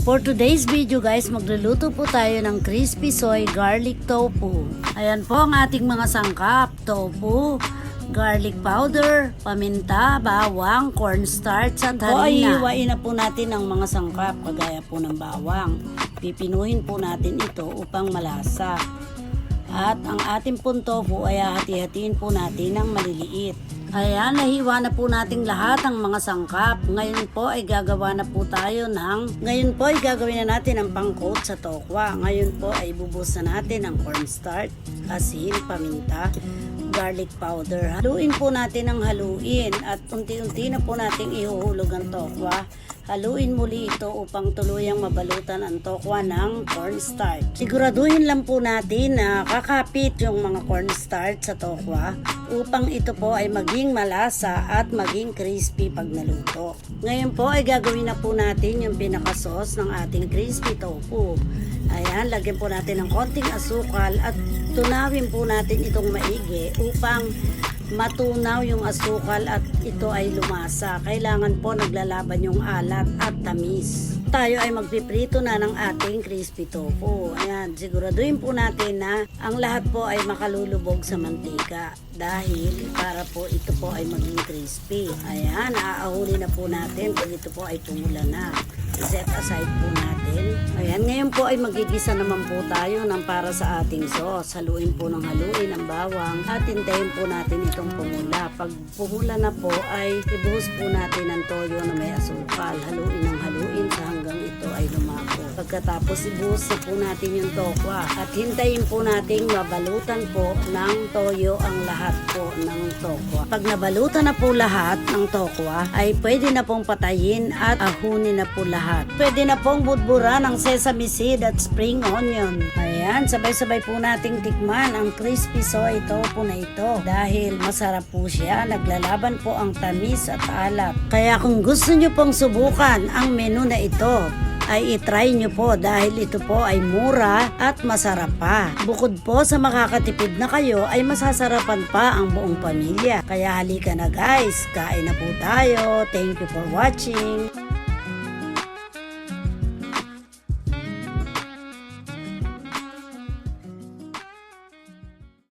For today's video guys, magluluto po tayo ng crispy soy garlic tofu. Ayan po ang ating mga sangkap: tofu, garlic powder, paminta, bawang, cornstarch at harina. Ay hiwain na po natin ang mga sangkap kagaya po ng bawang. Pipinuhin po natin ito upang malasa. At ang ating pong tofu ay hati-hatiin po natin ng maliliit. Ayan, nahiwa na po nating lahat ang mga sangkap. Ngayon po ay gagawin na natin ang pang-coat sa tokwa. Ngayon po ay ibubuhos na natin ang cornstarch, asin, paminta, garlic powder. Haluin po natin ang haluin at unti-unti na po nating ihuhulog ang tokwa. Haluin muli ito upang tuluyang mabalutan ang tokwa ng cornstarch. Siguraduhin lang po natin na kakapit yung mga cornstarch sa tokwa upang ito po ay maging malasa at maging crispy pag naluto. Ngayon po ay gagawin na po natin yung pinaka-sauce ng ating crispy tofu. Ayan, lagyan po natin ng konting asukal at tunawin po natin itong maigi upang matunaw yung asukal at ito ay lumasa. Kailangan po naglalaban yung alat at tamis. Tayo ay magpiprito na ng ating crispy tofu. Ayan, siguraduhin po natin na ang lahat po ay makalulubog sa mantika dahil para po ito po ay maging crispy. Ayan, aahuli na po natin pag ito po ay tumula na. I-set aside po natin. Ayan, ngayon po ay magigisa naman po tayo ng para sa ating sauce. Haluin po ng haluin ang bawang at hintayin po natin itong pumula. Pag pumula na po ay ibuhos po natin ang toyo na may asukal. Haluin ng haluin sa hanggang ito ay lumako. Pagkatapos ibuhos na po natin yung tokwa at hintayin po natin mabalutan po ng toyo ang lahat po ng tokwa. Pag nabalutan na po lahat ng tokwa ay pwede na pong patayin at ahunin na po lahat. Pwede na pong budburan ng sesame seed at spring onion. Ayan, sabay-sabay po nating tikman ang crispy soy tofu na ito dahil masarap po siya. Naglalaban po ang tamis at alat. Kaya kung gusto nyo pong subukan ang menu na ito, ay itry nyo po dahil ito po ay mura at masarap pa. Bukod po sa makakatipid na kayo ay masasarapan pa ang buong pamilya. Kaya halika na guys, kain na po tayo. Thank you for watching.